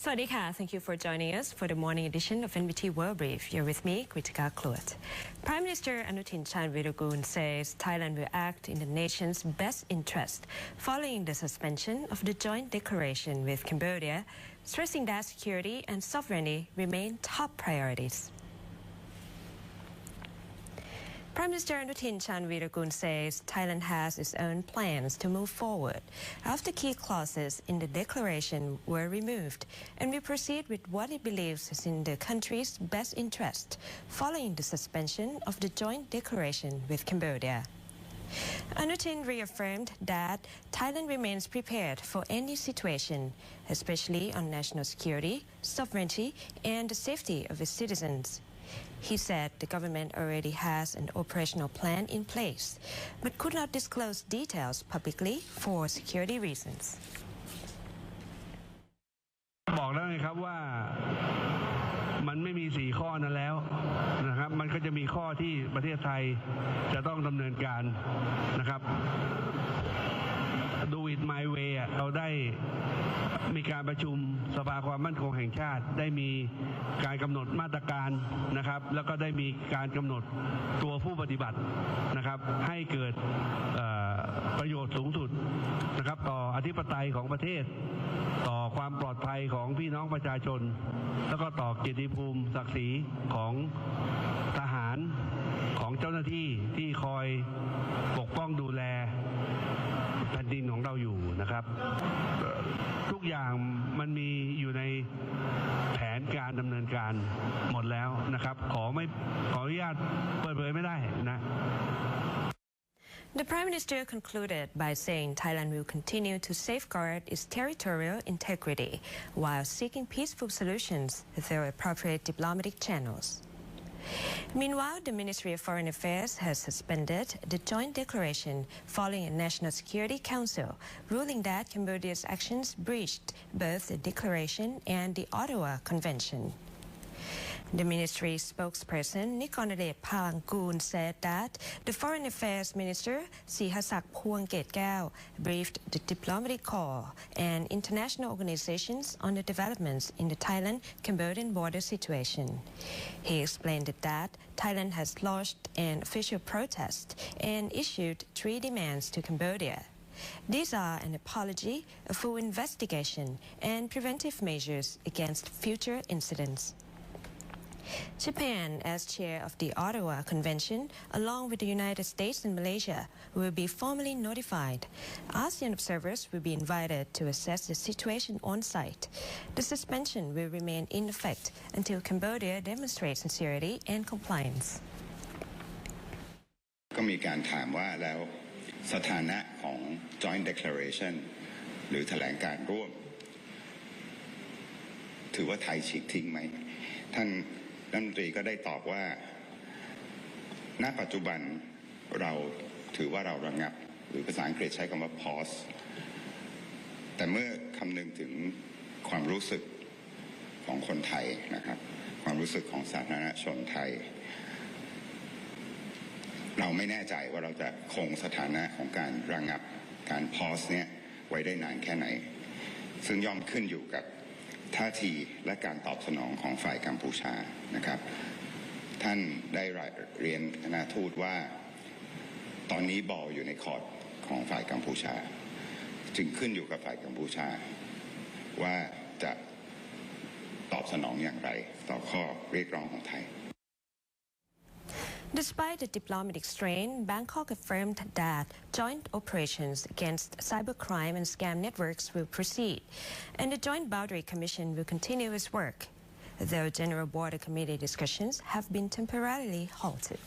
Swadika, thank you for joining us for the morning edition of NBT World Brief. You're with me, Kritika Kluat. Prime Minister Anutin Chanvirakul says Thailand will act in the nation's best interest following the suspension of the joint declaration with Cambodia, stressing that security and sovereignty remain top priorities. Prime Minister Anutin Chanvirakul says Thailand has its own plans to move forward after key clauses in the declaration were removed and will proceed with what it believes is in the country's best interest following the suspension of the joint declaration with Cambodia. Anutin reaffirmed that Thailand remains prepared for any situation, especially on national security, sovereignty, and the safety of its citizens. He said the government already has an operational plan in place, but could not disclose details publicly for security reasons. บอกแล้วไงครับว่ามันไม่มี4ข้อนั้นแล้วนะครับมันก็จะมีข้อที่ประเทศไทยจะต้องดำเนินการนะครับ Do it my way เราได้มีการประชุมสภาความมั่นคงแห่งชาติได้มีการกำหนดมาตรการนะครับแล้วก็ได้มีการกำหนดตัวผู้ปฏิบัตินะครับให้เกิดประโยชน์สูงสุดนะครับต่ออธิปไตยของประเทศต่อความปลอดภัยของพี่น้องประชาชนแล้วก็ต่อเกียรติภูมิศักดิ์ศรีของทหารของเจ้าหน้าที่ที่คอยปกป้องดูแลแผ่นดินของเราอยู่นะครับทุกอย่างมันมีอยู่ในแผนการดำเนินการหมดแล้วนะครับขออนุญาตเปิดเผยไม่ได้นะ The Prime Minister concluded by saying Thailand will continue to safeguard its territorial integrity while seeking peaceful solutions through appropriate diplomatic channels. Meanwhile, the Ministry of Foreign Affairs has suspended the joint declaration following a National Security Council ruling that Cambodia's actions breached both the declaration and the Ottawa Convention. The ministry spokesperson Nikonade Bangkok said that the Foreign Affairs Minister Sihasak Phuangketkaew briefed the diplomatic corps and international organizations on the developments in the Thailand-Cambodian border situation. He explained that Thailand has lodged an official protest and issued 3 demands to Cambodia. These are an apology, a full investigation, and preventive measures against future incidents. Japan, as chair of the Ottawa Convention, along with the United States and Malaysia, will be formally notified. ASEAN observers will be invited to assess the situation on site. The suspension will remain in effect until Cambodia demonstrates sincerity and compliance. ก็มีการถามว่าแล้วสถานะของ Joint Declaration หรือแถลงการร่วมถือว่าไทยฉีกทิ้งไหมท่านรัฐมนตรีก็ได้ตอบว่าณปัจจุบันเราถือว่าเราระงับหรือภาษาอังกฤษใช้คำว่า pause แต่เมื่อคำนึงถึงความรู้สึกของคนไทยนะครับความรู้สึกของสาธารณชนไทยเราไม่แน่ใจว่าเราจะคงสถานะของการระงับการ pause เนี่ยไว้ได้นานแค่ไหนซึ่งย่อมขึ้นอยู่กับท่าทีและการตอบสนองของฝ่ายกัมพูชานะครับท่านได้เรียนคณะทูตว่าตอนนี้บอลอยู่ในคอร์ตของฝ่ายกัมพูชาจึงขึ้นอยู่กับฝ่ายกัมพูชาว่าจะตอบสนองอย่างไรต่อข้อเรียกร้องของไทย Despite the diplomatic strain, Bangkok affirmed that joint operations against cybercrime and scam networks will proceed, and the Joint Boundary Commission will continue its work, though General Border Committee discussions have been temporarily halted.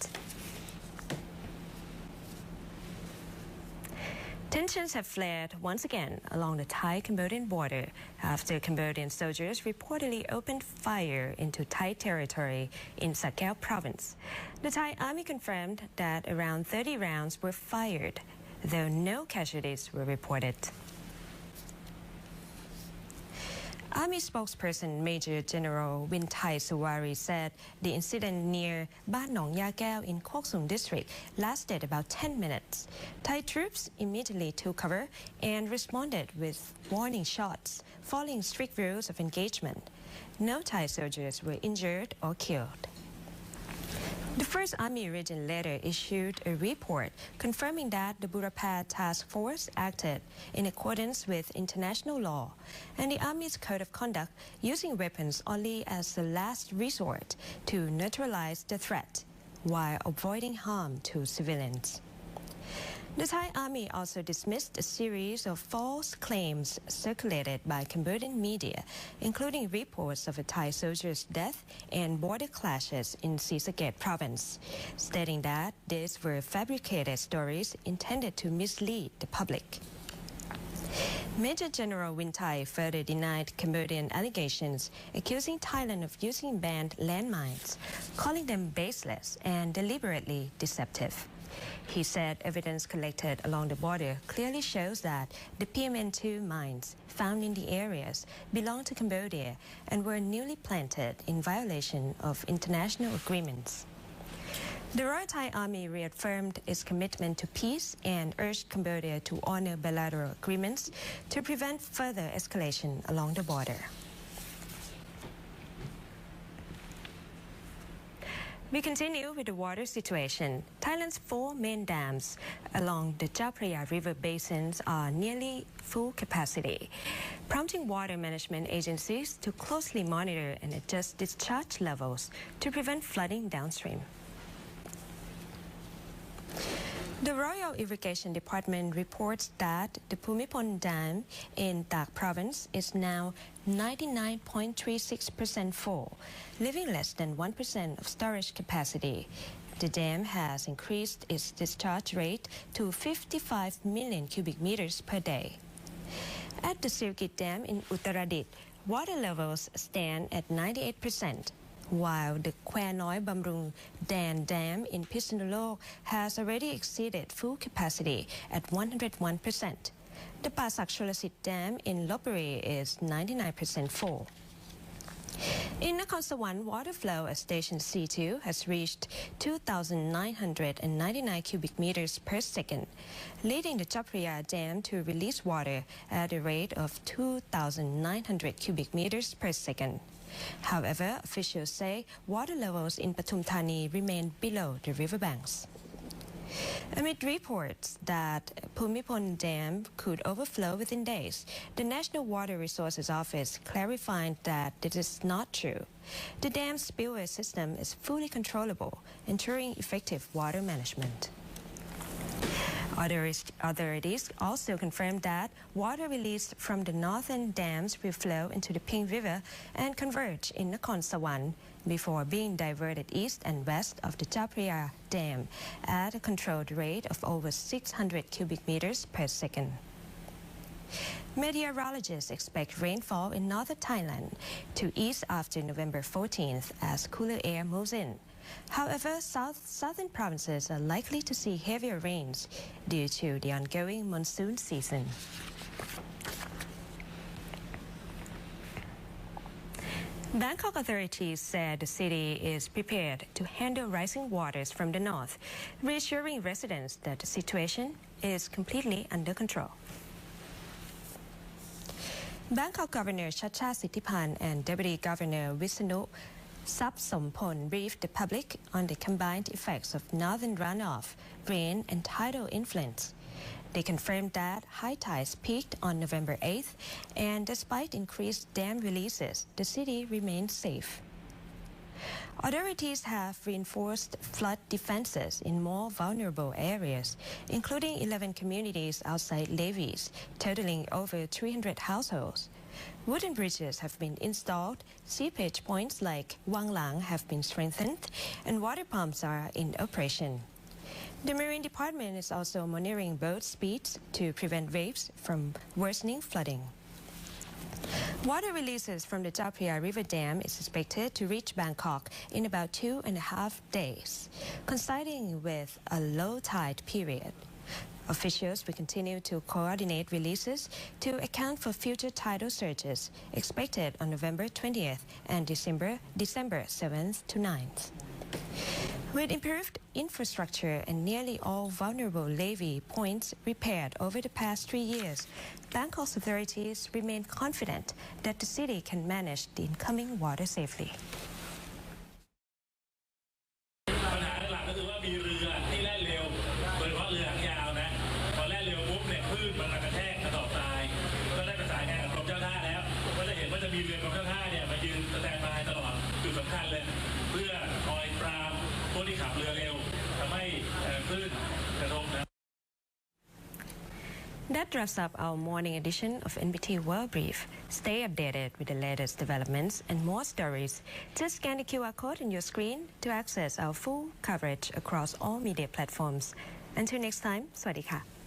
Tensions have flared once again along the Thai-Cambodian border after Cambodian soldiers reportedly opened fire into Thai territory in Sakeo province. The Thai army confirmed that around 30 rounds were fired, though no casualties were reported. Army spokesperson Major General Wintai Suwari said the incident near Ban Nong Yakeo in Kok Sung district lasted about 10 minutes. Thai troops immediately took cover and responded with warning shots, following strict rules of engagement. No Thai soldiers were injured or killed. The 1st Army Region later issued a report confirming that the Burapad Task Force acted in accordance with international law and the Army's code of conduct, using weapons only as the last resort to neutralize the threat while avoiding harm to civilians. The Thai Army also dismissed a series of false claims circulated by Cambodian media, including reports of a Thai soldier's death and border clashes in Sisaket province, stating that these were fabricated stories intended to mislead the public. Major General Wintai further denied Cambodian allegations, accusing Thailand of using banned landmines, calling them baseless and deliberately deceptive. He said evidence collected along the border clearly shows that the PMN2 mines found in the areas belong to Cambodia and were newly planted in violation of international agreements. The Royal Thai Army reaffirmed its commitment to peace and urged Cambodia to honor bilateral agreements to prevent further escalation along the border. We continue with the water situation. Thailand's 4 main dams along the Chao Phraya River basins are nearly full capacity, prompting water management agencies to closely monitor and adjust discharge levels to prevent flooding downstream. The Royal Irrigation Department reports that the Phumipon Dam in Tak Province is now 99.36% full, leaving less than 1% of storage capacity. The dam has increased its discharge rate to 55 million cubic meters per day. At the Sirkit Dam in Uttaradit, water levels stand at 98%. While the Khwae Noi Bamrung Dan Dam in Pisonulok has already exceeded full capacity at 101%. The Pasak Cholasit Dam in Lopburi is 99% full. In Nakhon Sawan, water flow at Station C2 has reached 2,999 cubic meters per second, leading the Chao Phraya Dam to release water at a rate of 2,900 cubic meters per second. However, officials say water levels in Pathum Thani remain below the riverbanks. Amid reports that Phumipon Dam could overflow within days, the National Water Resources Office clarified that this is not true. The dam's spillway system is fully controllable, ensuring effective water management. Authorities also confirmed that water released from the northern dams will flow into the Ping River and converge in Nakhon Sawan before being diverted east and west of the Chao Phraya Dam at a controlled rate of over 600 cubic meters per second. Meteorologists expect rainfall in northern Thailand to ease after November 14th as cooler air moves in. However, southern provinces are likely to see heavier rains due to the ongoing monsoon season. Bangkok authorities said the city is prepared to handle rising waters from the north, reassuring residents that the situation is completely under control. Bangkok Governor Chacha Sittipan and Deputy Governor Wisnu Sapsompon briefed the public on the combined effects of northern runoff, rain and tidal influence. They confirmed that high tides peaked on November 8th, and despite increased dam releases, the city remained safe. Authorities have reinforced flood defenses in more vulnerable areas, including 11 communities outside levees, totaling over 300 households. Wooden bridges have been installed, seepage points like Wang Lang have been strengthened, and water pumps are in operation. The Marine Department is also monitoring boat speeds to prevent waves from worsening flooding. Water releases from the Chao Phraya River Dam is expected to reach Bangkok in about 2.5 days, coinciding with a low tide period. Officials will continue to coordinate releases to account for future tidal surges expected on November 20th and December 7th to 9th. With improved infrastructure and nearly all vulnerable levee points repaired over the past 3 years, Bangkok's authorities remain confident that the city can manage the incoming water safely. ปัญหาหลักก็คือว่ามีเรือที่แล่นเร็วโดยเฉพาะเรือหางยาวนะพอแล่นเร็วปุ๊บเนี่ยคลื่นมันมากระแทกกระสอบทรายก็ได้ประสานงานกับกรมเจ้าท่าแล้วก็จะเห็นว่าจะมีเรือกรมเจ้าท่าเนี่ยมายืนสแตนด์บายตลอดจุดสำคัญเลยเพื่อคอยปรามพวกที่ขับเรือเร็วทำให้คลื่นกระทบนะ That wraps up our morning edition of NBT World Brief. Stay updated with the latest developments and more stories. Just scan the QR code on your screen to access our full coverage across all media platforms. Until next time, สวัสดีค่ะ